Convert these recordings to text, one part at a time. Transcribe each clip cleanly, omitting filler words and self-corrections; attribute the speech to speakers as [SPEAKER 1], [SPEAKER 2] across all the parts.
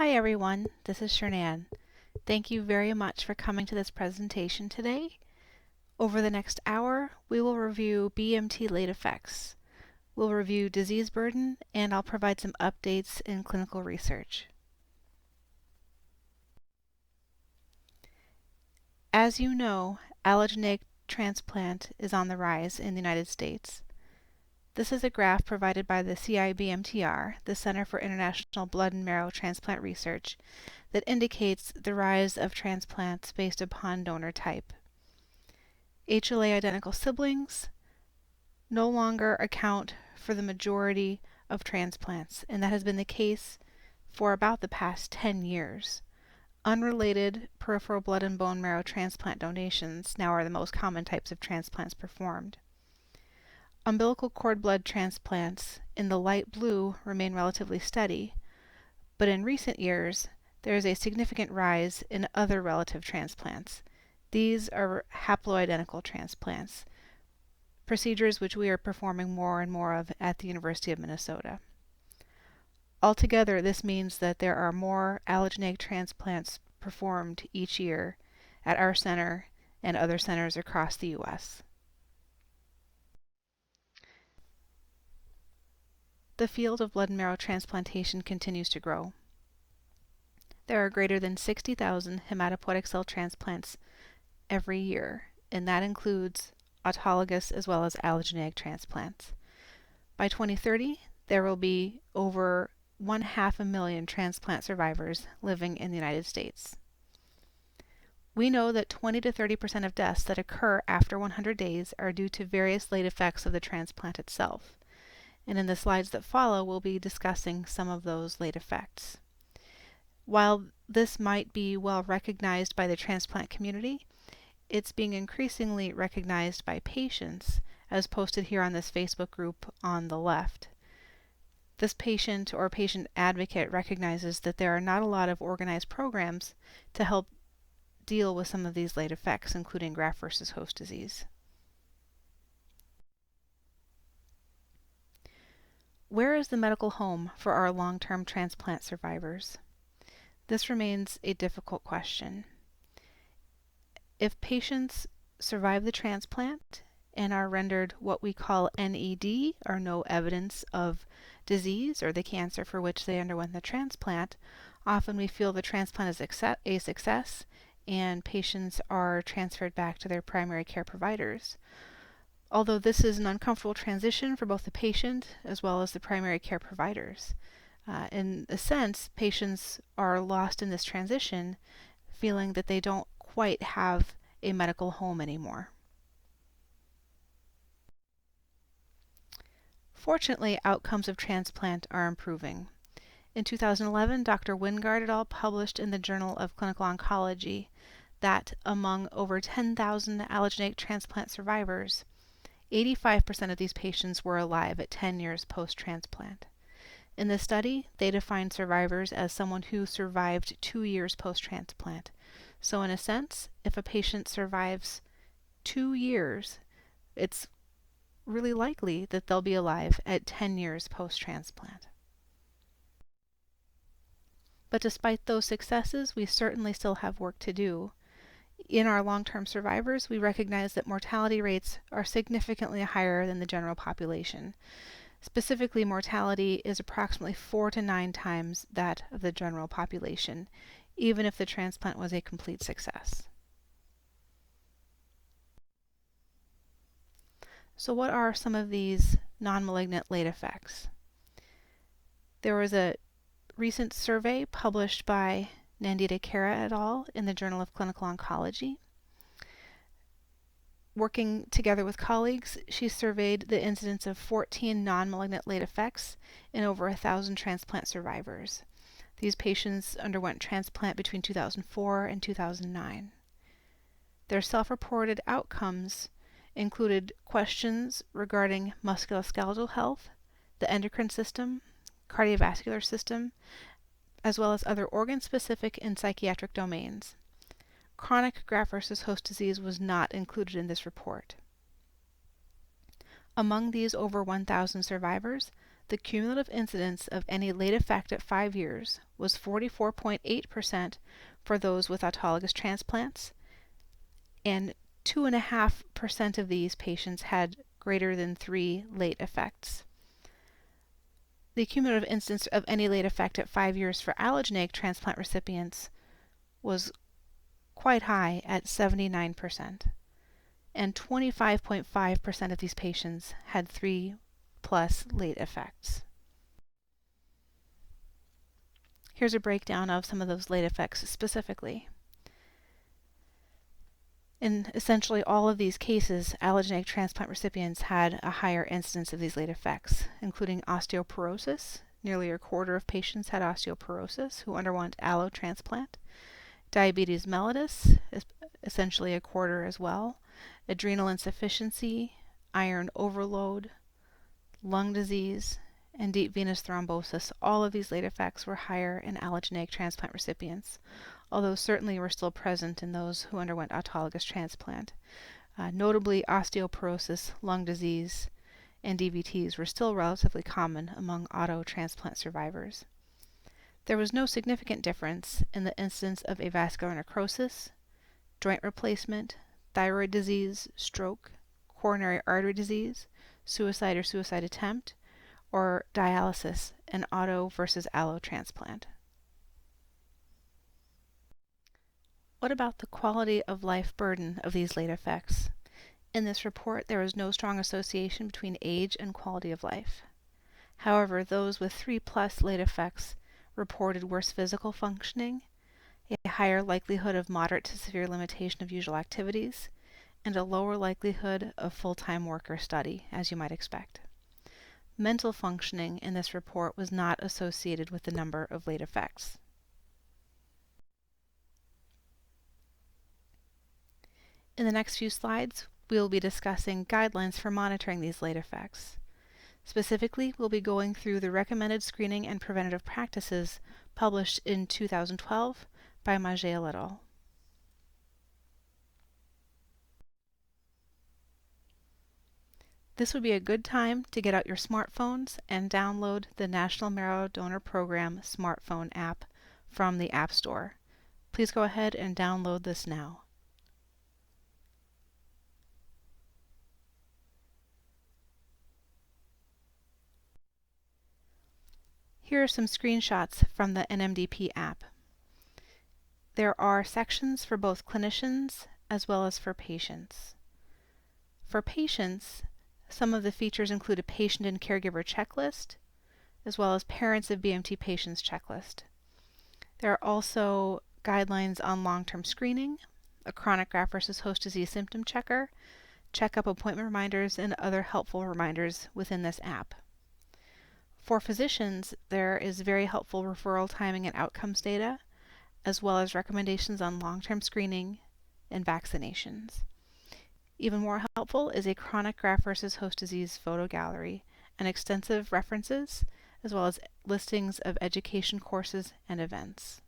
[SPEAKER 1] Hi everyone, this is Shernan. Thank you very much for coming to this presentation today. Over the next hour, we will review BMT late effects. We'll review disease burden, and I'll provide some updates in clinical research. As you know, allogeneic transplant is on the rise in the United States. This is a graph provided by the CIBMTR, the Center for International Blood and Marrow Transplant Research, that indicates the rise of transplants based upon donor type. HLA identical siblings no longer account for the majority of transplants, and that has been the case for about the past 10 years. Unrelated peripheral blood and bone marrow transplant donations now are the most common types of transplants performed. Umbilical cord blood transplants in the light blue remain relatively steady, but in recent years there is a significant rise in other relative transplants. These are haploidentical transplants, procedures which we are performing more and more of at the University of Minnesota. Altogether, this means that there are more allogeneic transplants performed each year at our center and other centers across the U.S. The field of blood and marrow transplantation continues to grow. There are greater than 60,000 hematopoietic cell transplants every year, and that includes autologous as well as allogeneic transplants. By 2030, there will be over 500,000 transplant survivors living in the United States. We know that 20 to 30% of deaths that occur after 100 days are due to various late effects of the transplant itself. And in the slides that follow, we'll be discussing some of those late effects. While this might be well recognized by the transplant community, it's being increasingly recognized by patients, as posted here on this Facebook group on the left. This patient or patient advocate recognizes that there are not a lot of organized programs to help deal with some of these late effects, including graft versus host disease. Where is the medical home for our long-term transplant survivors? This remains a difficult question. If patients survive the transplant and are rendered what we call NED, or no evidence of disease or the cancer for which they underwent the transplant, often we feel the transplant is a success and patients are transferred back to their primary care providers. Although this is an uncomfortable transition for both the patient as well as the primary care providers. In a sense, patients are lost in this transition, feeling that they don't quite have a medical home anymore. Fortunately, outcomes of transplant are improving. In 2011, Dr. Wingard et al. Published in the Journal of Clinical Oncology that among over 10,000 allogeneic transplant survivors, 85% of these patients were alive at 10 years post-transplant. In this study, they defined survivors as someone who survived 2 years post-transplant. So in a sense, if a patient survives 2 years, it's really likely that they'll be alive at 10 years post-transplant. But despite those successes, we certainly still have work to do. In our long-term survivors, we recognize that mortality rates are significantly higher than the general population. Specifically, mortality is approximately 4 to 9 times that of the general population, even if the transplant was a complete success. So what are some of these non-malignant late effects? There was a recent survey published by Nandita Kara et al. In the Journal of Clinical Oncology. Working together with colleagues, she surveyed the incidence of 14 non-malignant late effects in over 1,000 transplant survivors. These patients underwent transplant between 2004 and 2009. Their self-reported outcomes included questions regarding musculoskeletal health, the endocrine system, cardiovascular system, as well as other organ-specific and psychiatric domains. Chronic graft versus host disease was not included in this report. Among these over 1,000 survivors, The cumulative incidence of any late effect at 5 years was 44.8% for those with autologous transplants, and 2.5% of these patients had greater than 3 late effects. The cumulative incidence of any late effect at 5 years for allogeneic transplant recipients was quite high at 79%, and 25.5% of these patients had 3+ late effects. Here's a breakdown of some of those late effects specifically. In essentially all of these cases, allogeneic transplant recipients had a higher incidence of these late effects, including osteoporosis. Nearly a quarter of patients had osteoporosis who underwent allo transplant. Diabetes mellitus, essentially a quarter as well. Adrenal insufficiency, iron overload, lung disease, and deep venous thrombosis. All of these late effects were higher in allogeneic transplant recipients, although certainly were still present in those who underwent autologous transplant. Notably, osteoporosis, lung disease, and DVTs were still relatively common among auto transplant survivors. There was no significant difference in the incidence of avascular necrosis, joint replacement, thyroid disease, stroke, coronary artery disease, suicide or suicide attempt, or dialysis in auto versus allo transplant. What about the quality of life burden of these late effects? In this report, there is no strong association between age and quality of life. However, those with 3+ late effects reported worse physical functioning, a higher likelihood of moderate to severe limitation of usual activities, and a lower likelihood of full-time work or study, as you might expect. Mental functioning in this report was not associated with the number of late effects. In the next few slides, we will be discussing guidelines for monitoring these late effects. Specifically, we'll be going through the recommended screening and preventative practices published in 2012 by Majel et al. This would be a good time to get out your smartphones and download the National Marrow Donor Program smartphone app from the App Store. Please go ahead and download this now. Here are some screenshots from the NMDP app. There are sections for both clinicians as well as for patients. For patients, some of the features include a patient and caregiver checklist, as well as parents of BMT patients checklist. There are also guidelines on long-term screening, a chronic graft versus host disease symptom checker, checkup appointment reminders, and other helpful reminders within this app. For physicians, there is very helpful referral timing and outcomes data, as well as recommendations on long-term screening and vaccinations. Even more helpful is a chronic graft versus host disease photo gallery and extensive references, as well as listings of education courses and events.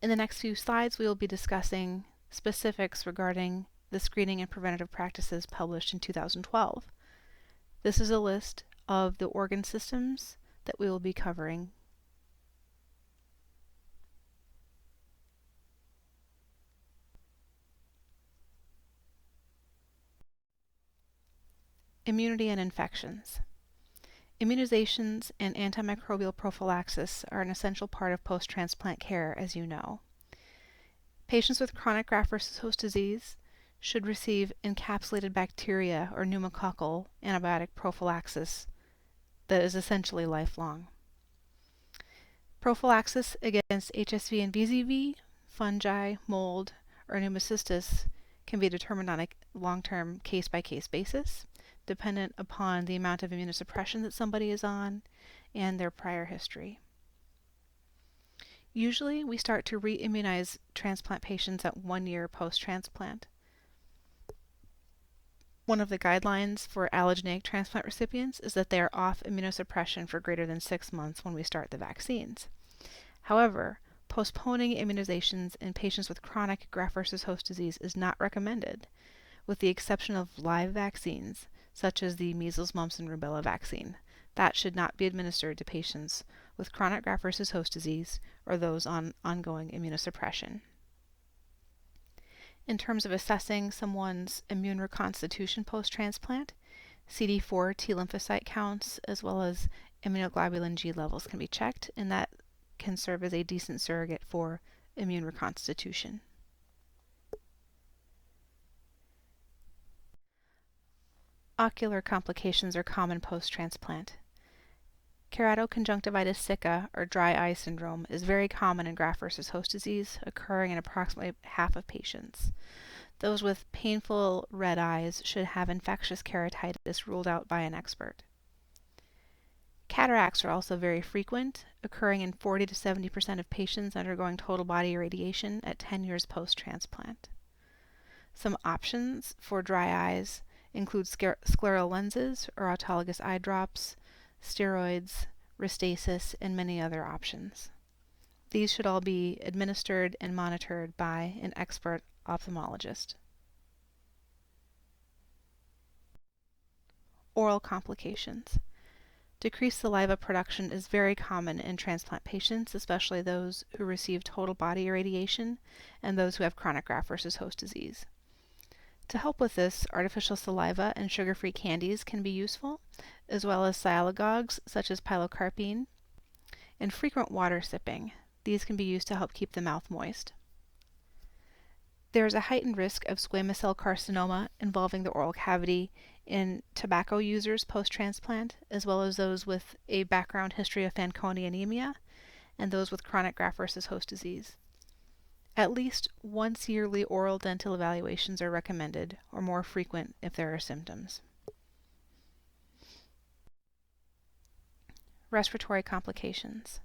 [SPEAKER 1] In the next few slides, we will be discussing specifics regarding the screening and preventative practices published in 2012. This is a list of the organ systems that we will be covering. Immunity and infections. Immunizations and antimicrobial prophylaxis are an essential part of post-transplant care, as you know. Patients with chronic graft versus host disease should receive encapsulated bacteria or pneumococcal antibiotic prophylaxis that is essentially lifelong. Prophylaxis against HSV and VZV, fungi, mold, or pneumocystis can be determined on a long-term case-by-case basis, dependent upon the amount of immunosuppression that somebody is on and their prior history. Usually, we start to re-immunize transplant patients at 1 year post-transplant. One of the guidelines for allogeneic transplant recipients is that they are off immunosuppression for greater than 6 months when we start the vaccines. However, postponing immunizations in patients with chronic graft versus host disease is not recommended, with the exception of live vaccines, such as the measles, mumps, and rubella vaccine. That should not be administered to patients with chronic graft-versus-host disease or those on ongoing immunosuppression. In terms of assessing someone's immune reconstitution post-transplant, CD4 T lymphocyte counts as well as immunoglobulin G levels can be checked, and that can serve as a decent surrogate for immune reconstitution. Ocular complications are common post-transplant. Keratoconjunctivitis sicca, or dry eye syndrome, is very common in graft-versus-host disease, occurring in approximately half of patients. Those with painful red eyes should have infectious keratitis ruled out by an expert. Cataracts are also very frequent, occurring in 40 to 70% of patients undergoing total body irradiation at 10 years post-transplant. Some options for dry eyes include scleral lenses or autologous eye drops, steroids, Restasis, and many other options. These should all be administered and monitored by an expert ophthalmologist. Oral complications. Decreased saliva production is very common in transplant patients, especially those who receive total body irradiation and those who have chronic graft-versus-host disease. To help with this, artificial saliva and sugar-free candies can be useful, as well as sialagogues such as pilocarpine, and frequent water sipping. These can be used to help keep the mouth moist. There is a heightened risk of squamous cell carcinoma involving the oral cavity in tobacco users post-transplant, as well as those with a background history of Fanconi anemia and those with chronic graft-versus-host disease. At least once yearly oral dental evaluations are recommended, or more frequent if there are symptoms. Respiratory complications.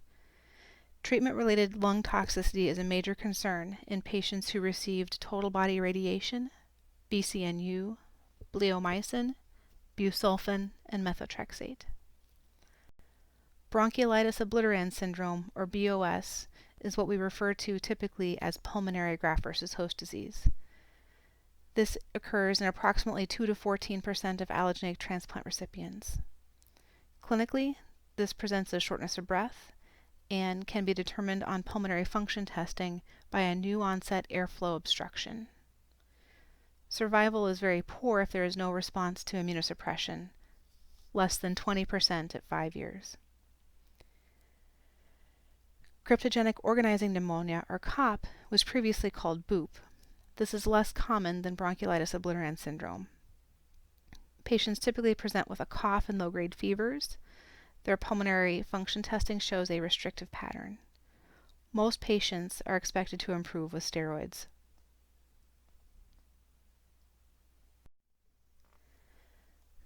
[SPEAKER 1] Treatment-related lung toxicity is a major concern in patients who received total body irradiation, BCNU, bleomycin, busulfan, and methotrexate. Bronchiolitis obliterans syndrome, or BOS, is what we refer to typically as pulmonary graft-versus-host disease. This occurs in approximately 2 to 14% of allogeneic transplant recipients. Clinically, this presents as shortness of breath and can be determined on pulmonary function testing by a new onset airflow obstruction. Survival is very poor if there is no response to immunosuppression, less than 20% at 5 years. Cryptogenic organizing pneumonia, or COP, was previously called BOOP. This is less common than bronchiolitis obliterans syndrome. Patients typically present with a cough and low-grade fevers. Their pulmonary function testing shows a restrictive pattern. Most patients are expected to improve with steroids.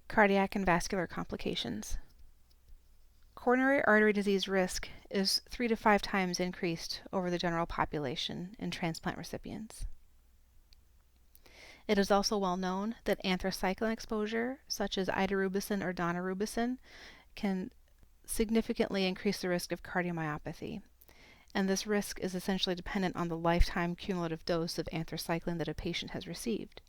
[SPEAKER 1] Cardiac and vascular complications. Coronary artery disease risk is 3 to 5 times increased over the general population in transplant recipients. It is also well known that anthracycline exposure, such as idarubicin or daunorubicin, can significantly increase the risk of cardiomyopathy, and this risk is essentially dependent on the lifetime cumulative dose of anthracycline that a patient has received.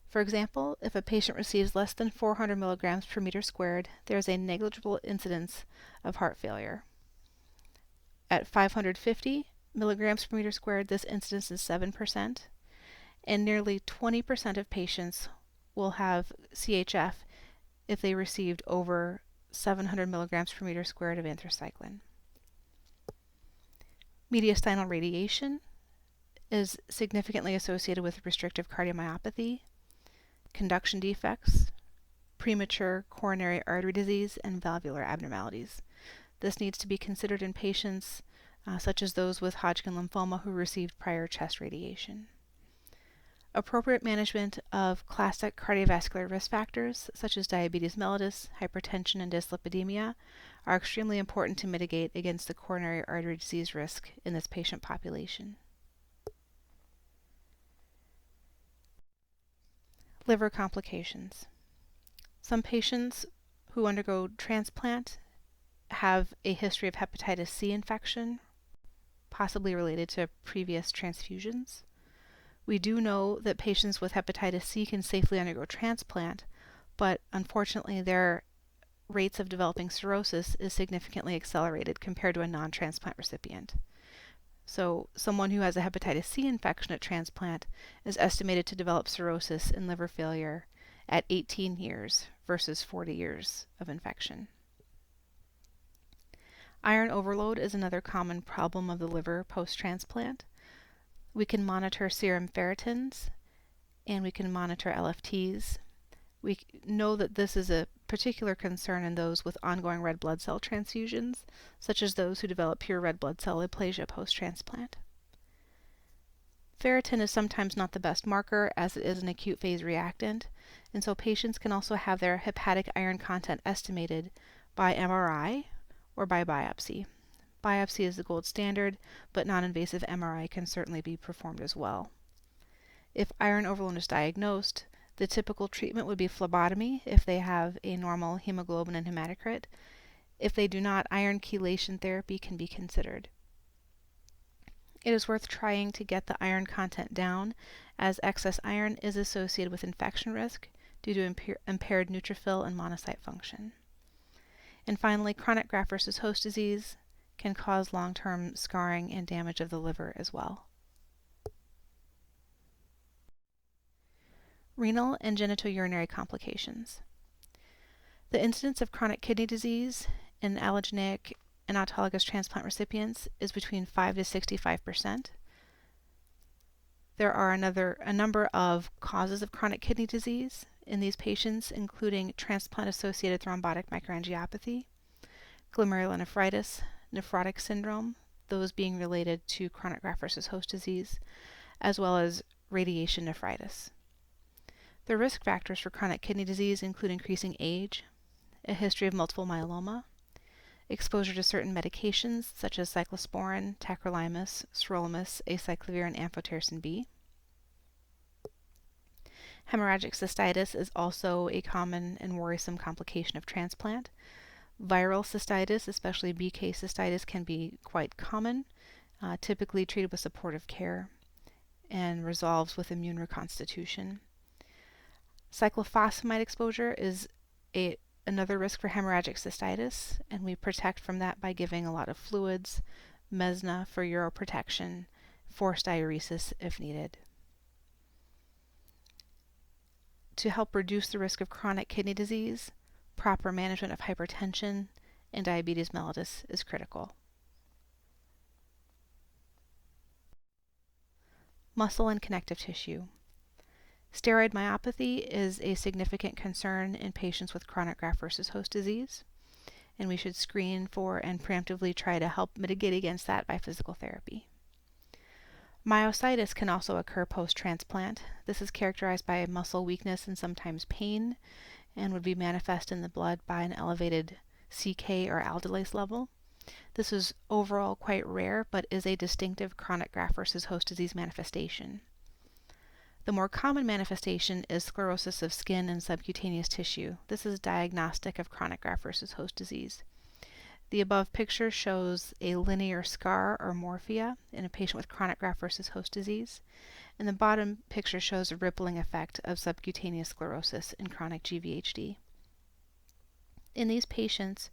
[SPEAKER 1] For example, if a patient receives less than 400 milligrams per meter squared, there is a negligible incidence of heart failure. At 550 milligrams per meter squared, this incidence is 7%, and nearly 20% of patients will have CHF if they received over 700 milligrams per meter squared of anthracycline. Mediastinal radiation is significantly associated with restrictive cardiomyopathy, conduction defects, premature coronary artery disease, and valvular abnormalities. This needs to be considered in patients such as those with Hodgkin lymphoma who received prior chest radiation. Appropriate management of classic cardiovascular risk factors such as diabetes mellitus, hypertension, and dyslipidemia are extremely important to mitigate against the coronary artery disease risk in this patient population. Liver complications. Some patients who undergo transplant have a history of hepatitis C infection, possibly related to previous transfusions. We do know that patients with hepatitis C can safely undergo transplant, but unfortunately their rates of developing cirrhosis is significantly accelerated compared to a non-transplant recipient. So someone who has a hepatitis C infection at transplant is estimated to develop cirrhosis and liver failure at 18 years versus 40 years of infection. Iron overload is another common problem of the liver post-transplant. We can monitor serum ferritins and we can monitor LFTs. We know that this is a particular concern in those with ongoing red blood cell transfusions, such as those who develop pure red blood cell aplasia post-transplant. Ferritin is sometimes not the best marker as it is an acute phase reactant, and so patients can also have their hepatic iron content estimated by MRI or by biopsy. Biopsy is the gold standard, but non-invasive MRI can certainly be performed as well. If iron overload is diagnosed, the typical treatment would be phlebotomy if they have a normal hemoglobin and hematocrit. If they do not, iron chelation therapy can be considered. It is worth trying to get the iron content down, as excess iron is associated with infection risk due to impaired neutrophil and monocyte function. And finally, chronic graft-versus-host disease can cause long-term scarring and damage of the liver as well. Renal and genitourinary complications. The incidence of chronic kidney disease in allogeneic and autologous transplant recipients is between 5 to 65%. There are a number of causes of chronic kidney disease in these patients, including transplant-associated thrombotic microangiopathy, glomerulonephritis, nephrotic syndrome, those being related to chronic graft-versus-host disease, as well as radiation nephritis. The risk factors for chronic kidney disease include increasing age, a history of multiple myeloma, exposure to certain medications such as cyclosporin, tacrolimus, sirolimus, acyclovir, and amphotericin B. Hemorrhagic cystitis is also a common and worrisome complication of transplant. Viral cystitis, especially BK cystitis, can be quite common, typically treated with supportive care, and resolves with immune reconstitution. Cyclophosphamide exposure is another risk for hemorrhagic cystitis, and we protect from that by giving a lot of fluids, mesna for uroprotection, forced diuresis if needed. To help reduce the risk of chronic kidney disease, proper management of hypertension and diabetes mellitus is critical. Muscle and connective tissue. Steroid myopathy is a significant concern in patients with chronic graft-versus-host disease, and we should screen for and preemptively try to help mitigate against that by physical therapy. Myositis can also occur post-transplant. This is characterized by muscle weakness and sometimes pain, and would be manifest in the blood by an elevated CK or aldolase level. This is overall quite rare, but is a distinctive chronic graft-versus-host disease manifestation. The more common manifestation is sclerosis of skin and subcutaneous tissue. This is diagnostic of chronic graft-versus-host disease. The above picture shows a linear scar or morphea in a patient with chronic graft-versus-host disease, and the bottom picture shows a rippling effect of subcutaneous sclerosis in chronic GVHD. In these patients,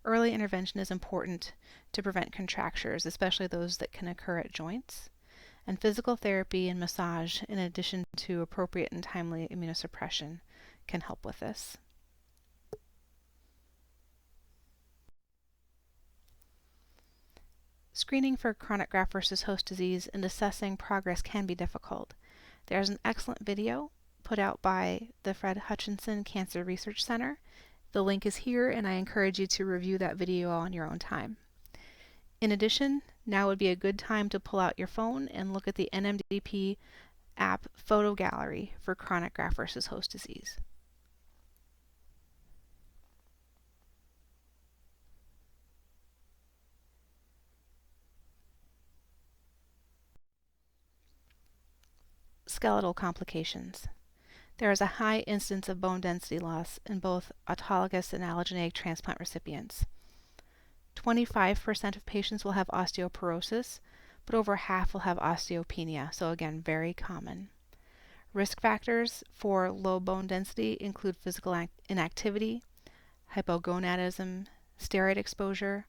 [SPEAKER 1] early intervention is important to prevent contractures, especially those that can occur at joints. And physical therapy and massage, in addition to appropriate and timely immunosuppression, can help with this. Screening for chronic graft-versus-host disease and assessing progress can be difficult. There's an excellent video put out by the Fred Hutchinson Cancer Research Center. The link is here, and I encourage you to review that video on your own time. In addition, now would be a good time to pull out your phone and look at the NMDP app photo gallery for chronic graft-versus-host disease. Skeletal complications. There is a high incidence of bone density loss in both autologous and allogeneic transplant recipients. 25% of patients will have osteoporosis, but over half will have osteopenia, so again, very common. Risk factors for low bone density include physical inactivity, hypogonadism, steroid exposure,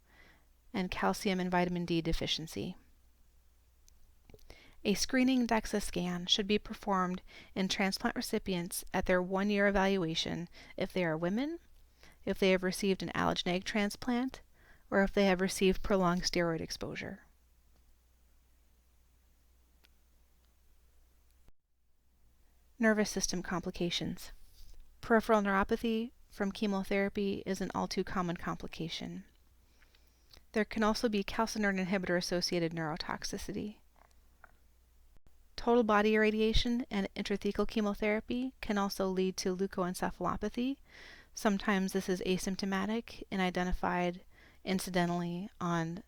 [SPEAKER 1] and calcium and vitamin D deficiency. A screening DEXA scan should be performed in transplant recipients at their 1-year evaluation if they are women, if they have received an allogeneic transplant, or if they have received prolonged steroid exposure. Nervous system complications. Peripheral neuropathy from chemotherapy is an all too common complication. There can also be calcineurin inhibitor-associated neurotoxicity. Total body irradiation and intrathecal chemotherapy can also lead to leukoencephalopathy. Sometimes this is asymptomatic and identified incidentally on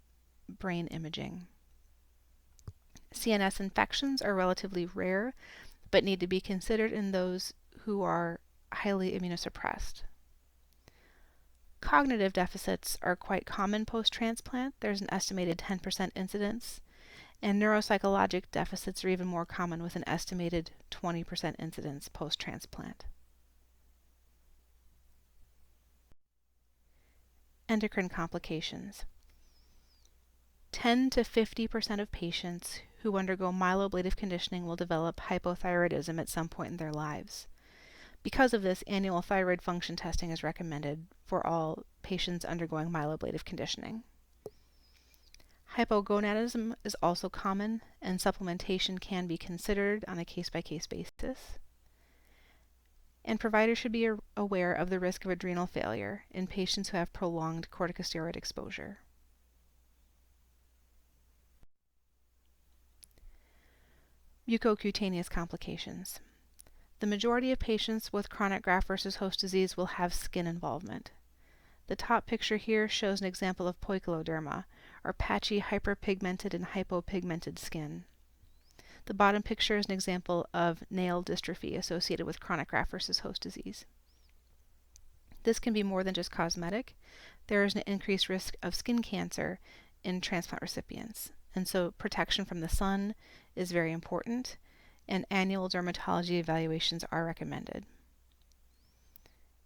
[SPEAKER 1] brain imaging. CNS infections are relatively rare, but need to be considered in those who are highly immunosuppressed. Cognitive deficits are quite common post-transplant. There's an estimated 10% incidence, and neuropsychologic deficits are even more common with an estimated 20% incidence post-transplant. Endocrine complications. 10 to 50% of patients who undergo myeloablative conditioning will develop hypothyroidism at some point in their lives. Because of this, annual thyroid function testing is recommended for all patients undergoing myeloablative conditioning. Hypogonadism is also common, and supplementation can be considered on a case-by-case basis. And providers should be aware of the risk of adrenal failure in patients who have prolonged corticosteroid exposure. Mucocutaneous complications. The majority of patients with chronic graft-versus-host disease will have skin involvement. The top picture here shows an example of poikiloderma, or patchy hyperpigmented and hypopigmented skin. The bottom picture is an example of nail dystrophy associated with chronic graft-versus-host disease. This can be more than just cosmetic. There is an increased risk of skin cancer in transplant recipients, and so protection from the sun is very important, and annual dermatology evaluations are recommended.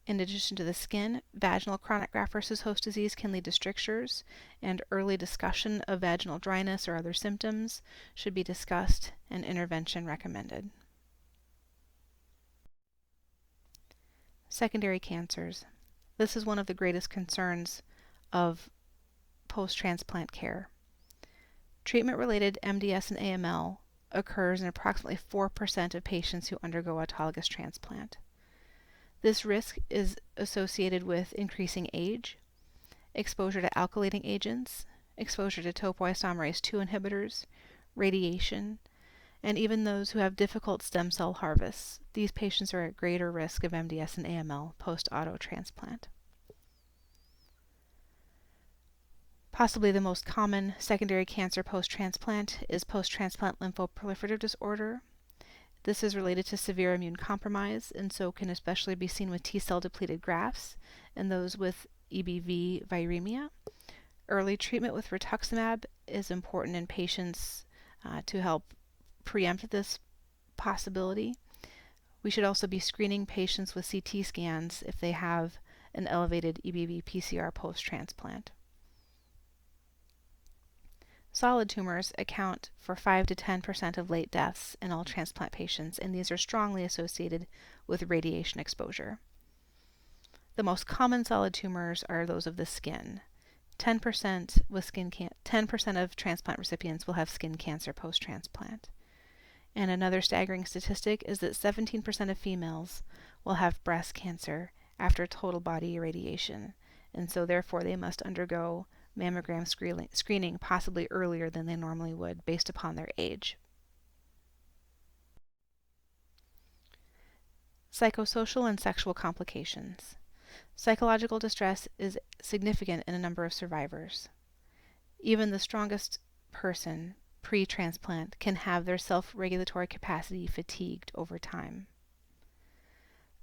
[SPEAKER 1] In addition to the skin, vaginal chronic graft-versus-host disease can lead to strictures, and early discussion of vaginal dryness or other symptoms should be discussed and intervention recommended. Secondary cancers. This is one of the greatest concerns of post-transplant care. Treatment-related MDS and AML occurs in approximately 4% of patients who undergo autologous transplant. This risk is associated with increasing age, exposure to alkylating agents, exposure to topoisomerase II inhibitors, radiation, and even those who have difficult stem cell harvests. These patients are at greater risk of MDS and AML post-auto transplant. Possibly the most common secondary cancer post-transplant is post-transplant lymphoproliferative disorder. This is related to severe immune compromise, and so can especially be seen with T-cell depleted grafts and those with EBV viremia. Early treatment with rituximab is important in patients to help preempt this possibility. We should also be screening patients with CT scans if they have an elevated EBV PCR post-transplant. Solid tumors account for 5 to 10% of late deaths in all transplant patients, and these are strongly associated with radiation exposure. The most common solid tumors are those of the skin. 10% of transplant recipients will have skin cancer post-transplant. And another staggering statistic is that 17% of females will have breast cancer after total body irradiation, and so therefore they must undergo mammogram screening possibly earlier than they normally would based upon their age. Psychosocial and sexual complications. Psychological distress is significant in a number of survivors. Even the strongest person pre-transplant can have their self-regulatory capacity fatigued over time.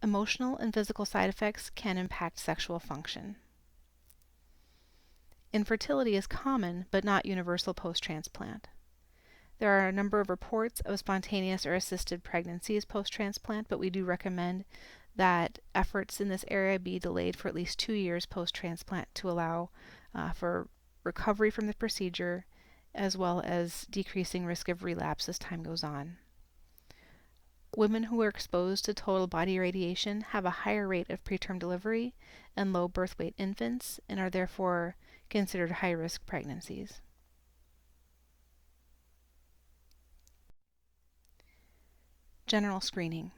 [SPEAKER 1] Emotional and physical side effects can impact sexual function. Infertility is common but not universal post-transplant. There are a number of reports of spontaneous or assisted pregnancies post-transplant, but we do recommend that efforts in this area be delayed for at least 2 years post-transplant to allow for recovery from the procedure, as well as decreasing risk of relapse as time goes on. Women who are exposed to total body radiation have a higher rate of preterm delivery and low birth weight infants and are therefore considered high-risk pregnancies. General screening.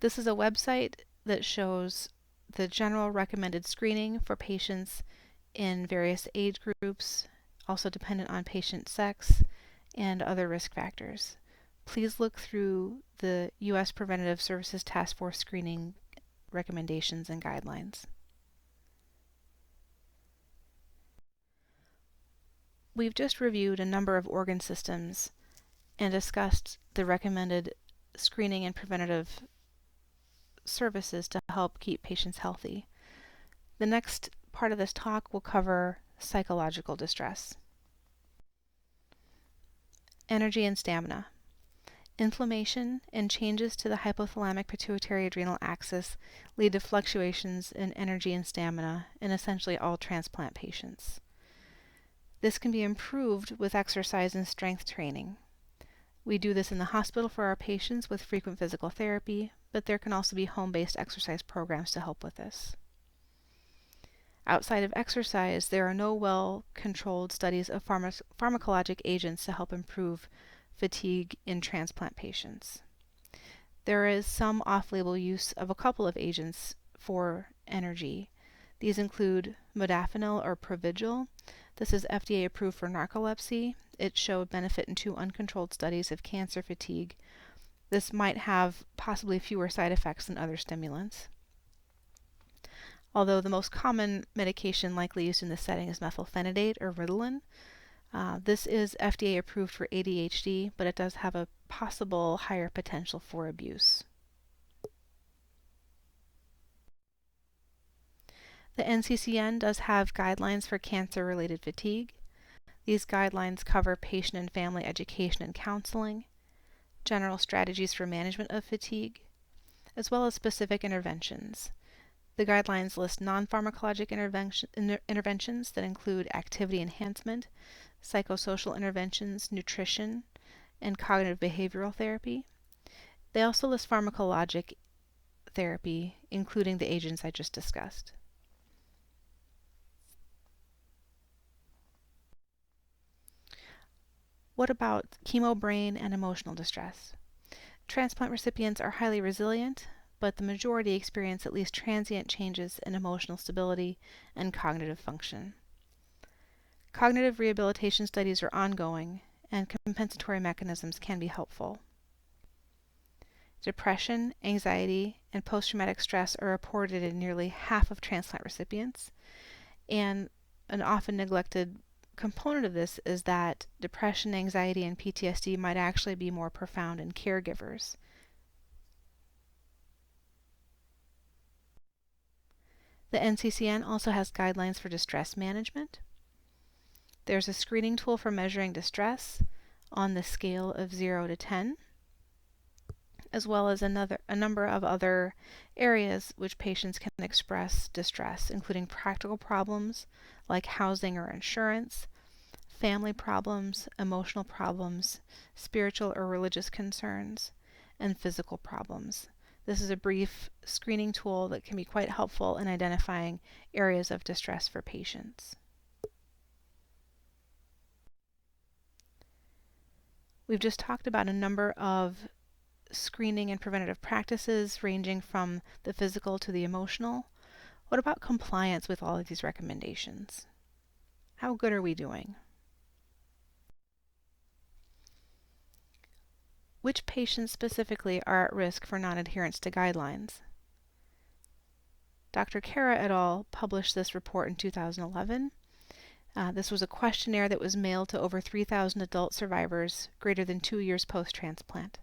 [SPEAKER 1] This is a website that shows the general recommended screening for patients in various age groups, also dependent on patient sex and other risk factors. Please look through the U.S. Preventative Services Task Force screening recommendations and guidelines. We've just reviewed a number of organ systems and discussed the recommended screening and preventative services to help keep patients healthy. The next part of this talk will cover psychological distress. Energy and stamina. Inflammation and changes to the hypothalamic pituitary adrenal axis lead to fluctuations in energy and stamina in essentially all transplant patients. This can be improved with exercise and strength training. We do this in the hospital for our patients with frequent physical therapy, but there can also be home-based exercise programs to help with this. Outside of exercise, there are no well-controlled studies of pharmacologic agents to help improve fatigue in transplant patients. There is some off-label use of a couple of agents for energy. These include modafinil or Provigil. This is FDA approved for narcolepsy. It showed benefit in 2 uncontrolled studies of cancer fatigue. This might have possibly fewer side effects than other stimulants. Although the most common medication likely used in this setting is methylphenidate or Ritalin. This is FDA approved for ADHD, but it does have a possible higher potential for abuse. The NCCN does have guidelines for cancer-related fatigue. These guidelines cover patient and family education and counseling, general strategies for management of fatigue, as well as specific interventions. The guidelines list non-pharmacologic interventions that include activity enhancement, psychosocial interventions, nutrition, and cognitive behavioral therapy. They also list pharmacologic therapy, including the agents I just discussed. What about chemo brain and emotional distress? Transplant recipients are highly resilient, but the majority experience at least transient changes in emotional stability and cognitive function. Cognitive rehabilitation studies are ongoing, and compensatory mechanisms can be helpful. Depression, anxiety, and post-traumatic stress are reported in nearly half of transplant recipients, and an often neglected component of this is that depression, anxiety, and PTSD might actually be more profound in caregivers. The NCCN also has guidelines for distress management. There's a screening tool for measuring distress on the scale of 0 to 10, as well as a number of other areas which patients can express distress, including practical problems like housing or insurance, family problems, emotional problems, spiritual or religious concerns, and physical problems. This is a brief screening tool that can be quite helpful in identifying areas of distress for patients. We've just talked about a number of screening and preventative practices ranging from the physical to the emotional. What about compliance with all of these recommendations? How good are we doing? Which patients specifically are at risk for non-adherence to guidelines? Dr. Kara et al. Published this report in 2011. This was a questionnaire that was mailed to over 3,000 adult survivors greater than 2 years post-transplant.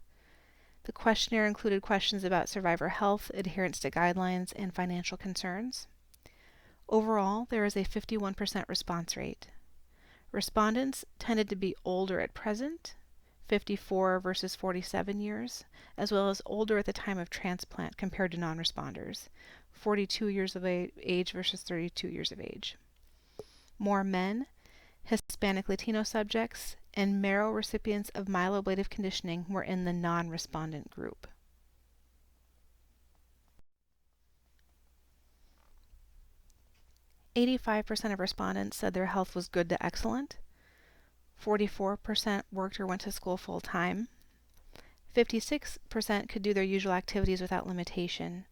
[SPEAKER 1] The questionnaire included questions about survivor health, adherence to guidelines, and financial concerns. Overall, there is a 51% response rate. Respondents tended to be older at present, 54 versus 47 years, as well as older at the time of transplant compared to non-responders, 42 years of age versus 32 years of age. More men, Hispanic Latino subjects, and marrow recipients of myeloablative conditioning were in the non-respondent group. "85% of respondents said their health was good to excellent. 44% worked or went to school full-time. 56% could do their usual activities without limitation.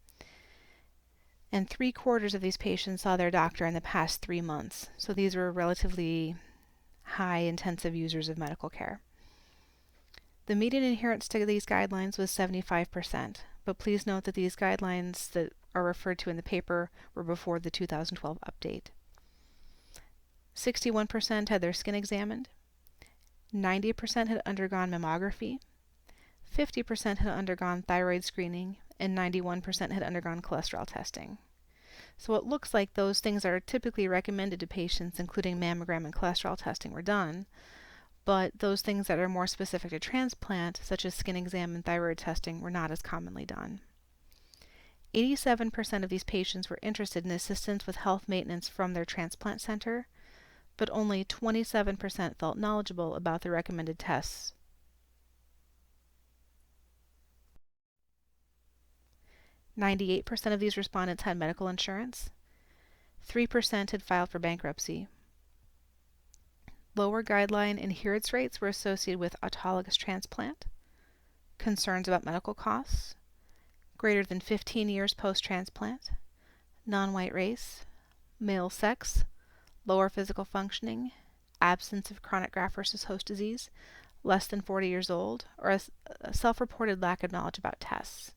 [SPEAKER 1] And 3/4 of these patients saw their doctor in the past 3 months. So these were relatively high intensive users of medical care. The median adherence to these guidelines was 75%, but please note that these guidelines that are referred to in the paper were before the 2012 update. 61% had their skin examined. 90% had undergone mammography. 50% had undergone thyroid screening, and 91% had undergone cholesterol testing. So it looks like those things that are typically recommended to patients, including mammogram and cholesterol testing, were done, but those things that are more specific to transplant, such as skin exam and thyroid testing, were not as commonly done. 87% of these patients were interested in assistance with health maintenance from their transplant center, but only 27% felt knowledgeable about the recommended tests. 98% of these respondents had medical insurance. 3% had filed for bankruptcy. Lower guideline adherence rates were associated with autologous transplant, concerns about medical costs, greater than 15 years post-transplant, non-white race, male sex, lower physical functioning, absence of chronic graft-versus-host disease, less than 40 years old, or a self-reported lack of knowledge about tests.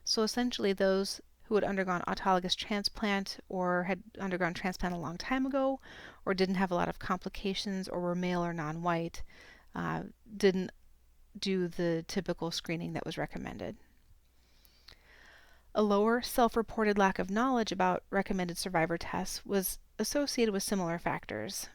[SPEAKER 1] So essentially those who had undergone autologous transplant or had undergone transplant a long time ago or didn't have a lot of complications or were male or non-white didn't do the typical screening that was recommended. A lower self-reported lack of knowledge about recommended survivor tests was associated with similar factors: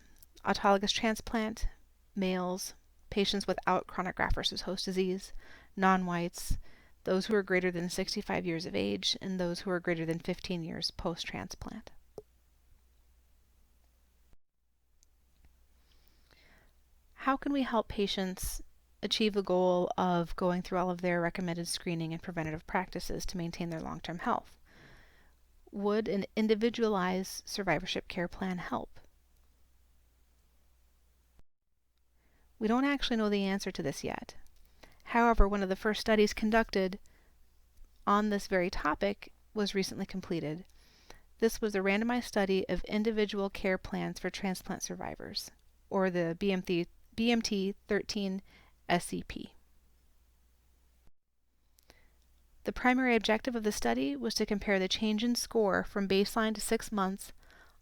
[SPEAKER 1] autologous transplant, males, patients without chronic graft-versus-host disease, non-whites, those who are greater than 65 years of age, and those who are greater than 15 years post-transplant. How can we help patients achieve the goal of going through all of their recommended screening and preventative practices to maintain their long-term health? Would an individualized survivorship care plan help? We don't actually know the answer to this yet. However, one of the first studies conducted on this very topic was recently completed. This was a randomized study of individual care plans for transplant survivors, or the BMT 13 SCP. The primary objective of the study was to compare the change in score from baseline to 6 months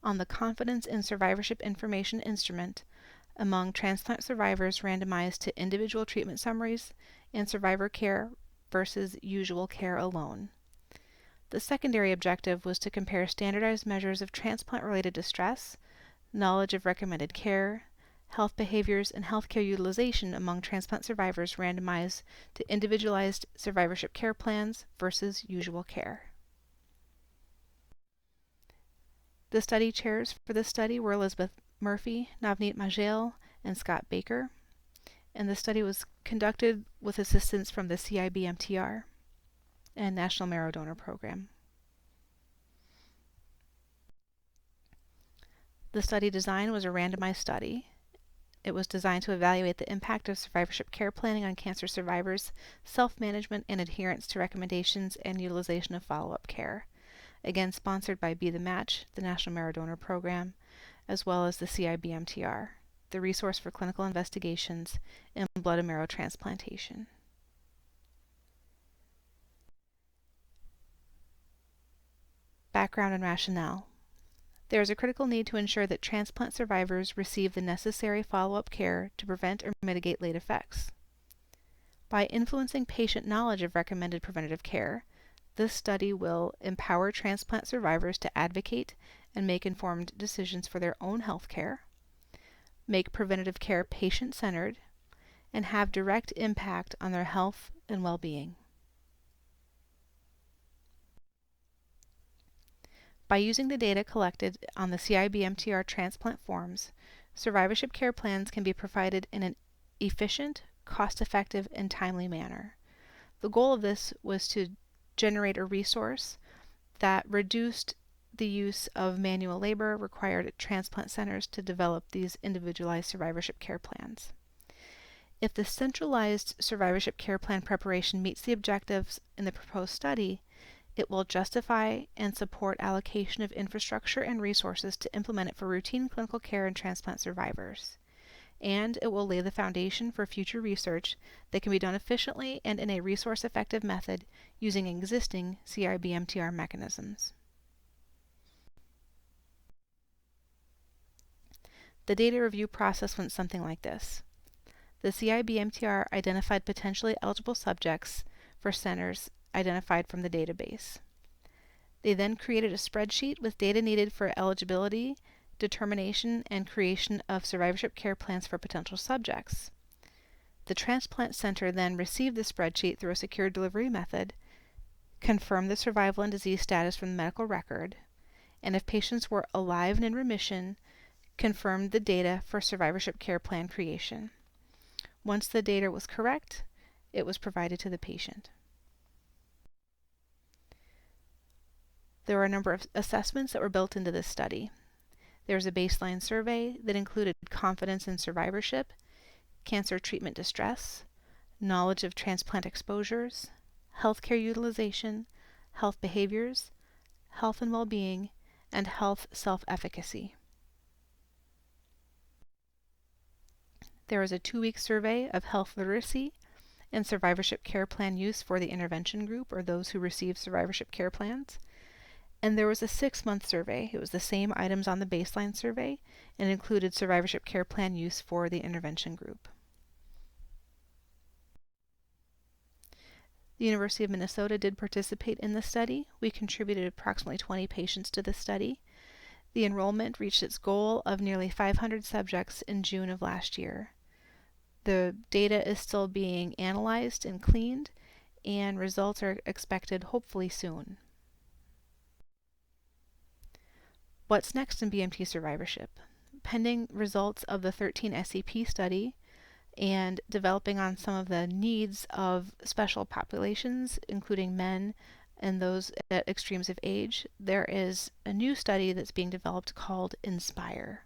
[SPEAKER 1] on the Confidence in Survivorship Information Instrument among transplant survivors randomized to individual treatment summaries and survivor care versus usual care alone. The secondary objective was to compare standardized measures of transplant-related distress, knowledge of recommended care, health behaviors, and healthcare utilization among transplant survivors randomized to individualized survivorship care plans versus usual care. The study chairs for this study were Elizabeth Murphy, Navneet Majel, and Scott Baker, and the study was conducted with assistance from the CIBMTR and National Marrow Donor Program. The study design was a randomized study. It was designed to evaluate the impact of survivorship care planning on cancer survivors, self-management and adherence to recommendations, and utilization of follow-up care. Again, sponsored by Be the Match, the National Marrow Donor Program, as well as the CIBMTR, the Resource for Clinical Investigations in Blood and Marrow Transplantation. Background and rationale. There is a critical need to ensure that transplant survivors receive the necessary follow-up care to prevent or mitigate late effects. By influencing patient knowledge of recommended preventative care, this study will empower transplant survivors to advocate and make informed decisions for their own health care, make preventative care patient-centered, and have direct impact on their health and well-being. By using the data collected on the CIBMTR transplant forms, survivorship care plans can be provided in an efficient, cost-effective, and timely manner. The goal of this was to generate a resource that reduced the use of manual labor required at transplant centers to develop these individualized survivorship care plans. If the centralized survivorship care plan preparation meets the objectives in the proposed study, it will justify and support allocation of infrastructure and resources to implement it for routine clinical care in transplant survivors. And it will lay the foundation for future research that can be done efficiently and in a resource-effective method using existing CIBMTR mechanisms. The data review process went something like this. The CIBMTR identified potentially eligible subjects for centers identified from the database. They then created a spreadsheet with data needed for eligibility, determination, and creation of survivorship care plans for potential subjects. The transplant center then received the spreadsheet through a secure delivery method, confirmed the survival and disease status from the medical record, and if patients were alive and in remission, confirmed the data for survivorship care plan creation. Once the data was correct, it was provided to the patient. There were a number of assessments that were built into this study. There was a baseline survey that included confidence in survivorship, cancer treatment distress, knowledge of transplant exposures, healthcare utilization, health behaviors, health and well-being, and health self-efficacy. There was a 2-week survey of health literacy and survivorship care plan use for the intervention group, or those who received survivorship care plans. And there was a 6-month survey. It was the same items on the baseline survey and included survivorship care plan use for the intervention group. The University of Minnesota did participate in the study. We contributed approximately 20 patients to the study. The enrollment reached its goal of nearly 500 subjects in June of last year. The data is still being analyzed and cleaned, and results are expected hopefully soon. What's next in BMT survivorship? Pending results of the 13 SCP study and developing on some of the needs of special populations, including men and those at extremes of age, there is a new study that's being developed called INSPIRE.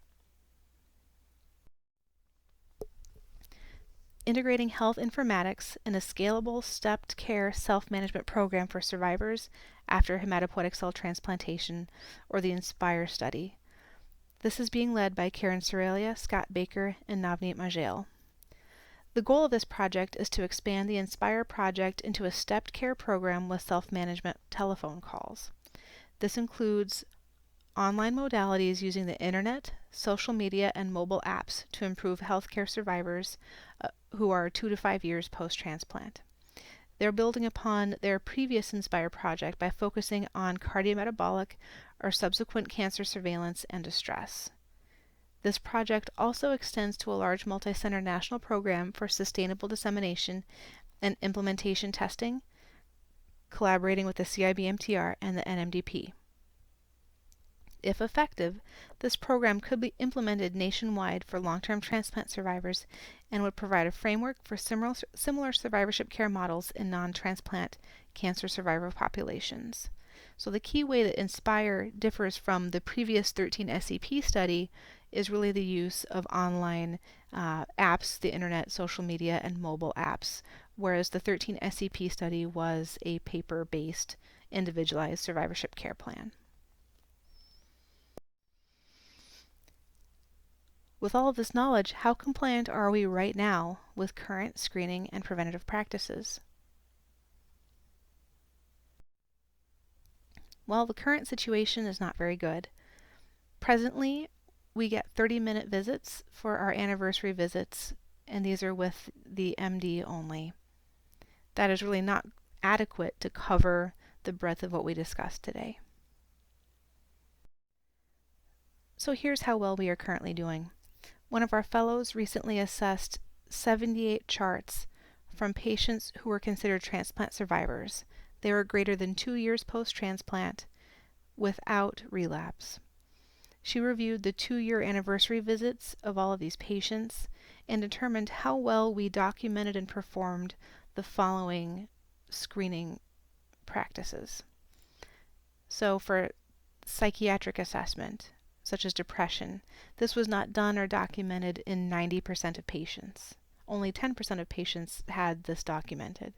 [SPEAKER 1] Integrating health informatics in a scalable, stepped care self-management program for survivors after hematopoietic cell transplantation, or the INSPIRE study. This is being led by Karen Soralia, Scott Baker, and Navneet Majel. The goal of this project is to expand the INSPIRE project into a stepped care program with self-management telephone calls. This includes online modalities using the internet, social media, and mobile apps to improve healthcare survivors who are 2 to 5 years post-transplant. They're building upon their previous INSPIRE project by focusing on cardiometabolic or subsequent cancer surveillance and distress. This project also extends to a large multi-center national program for sustainable dissemination and implementation testing, collaborating with the CIBMTR and the NMDP. If effective, this program could be implemented nationwide for long-term transplant survivors and would provide a framework for similar survivorship care models in non-transplant cancer survivor populations. So the key way that INSPIRE differs from the previous 13 SCP study is really the use of online apps, the internet, social media, and mobile apps, whereas the 13 SCP study was a paper-based individualized survivorship care plan. With all of this knowledge, how compliant are we right now with current screening and preventative practices? Well, the current situation is not very good. Presently, we get 30-minute visits for our anniversary visits, and these are with the MD only. That is really not adequate to cover the breadth of what we discussed today. So here's how well we are currently doing. One of our fellows recently assessed 78 charts from patients who were considered transplant survivors. They were greater than 2 years post-transplant without relapse. She reviewed the 2-year anniversary visits of all of these patients and determined how well we documented and performed the following screening practices. So for psychiatric assessment, such as depression, this was not done or documented in 90% of patients. Only 10% of patients had this documented.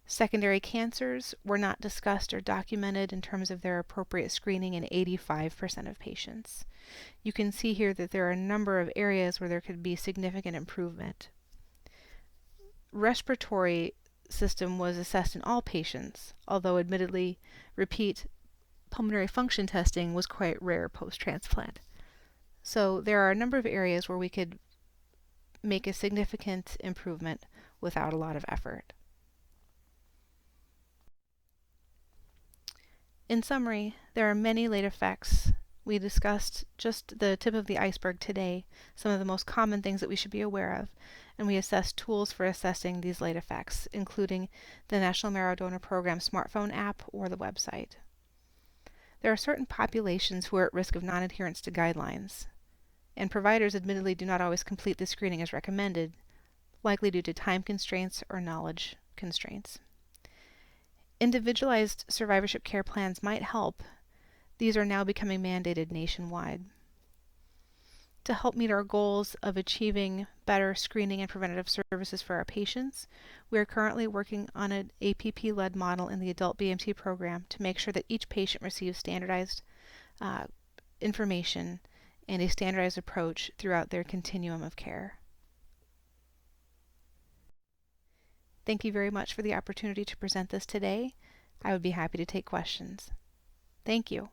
[SPEAKER 1] Secondary cancers were not discussed or documented in terms of their appropriate screening in 85% of patients. You can see here that there are a number of areas where there could be significant improvement. Respiratory system was assessed in all patients, although admittedly repeat pulmonary function testing was quite rare post-transplant. So there are a number of areas where we could make a significant improvement without a lot of effort. In summary, there are many late effects. We discussed just the tip of the iceberg today, some of the most common things that we should be aware of, and we assessed tools for assessing these late effects, including the National Marrow Donor Program smartphone app or the website. There are certain populations who are at risk of non-adherence to guidelines, and providers admittedly do not always complete the screening as recommended, likely due to time constraints or knowledge constraints. Individualized survivorship care plans might help. These are now becoming mandated nationwide. To help meet our goals of achieving better screening and preventative services for our patients, we are currently working on an APP-led model in the adult BMT program to make sure that each patient receives standardized information and a standardized approach throughout their continuum of care. Thank you very much for the opportunity to present this today. I would be happy to take questions. Thank you.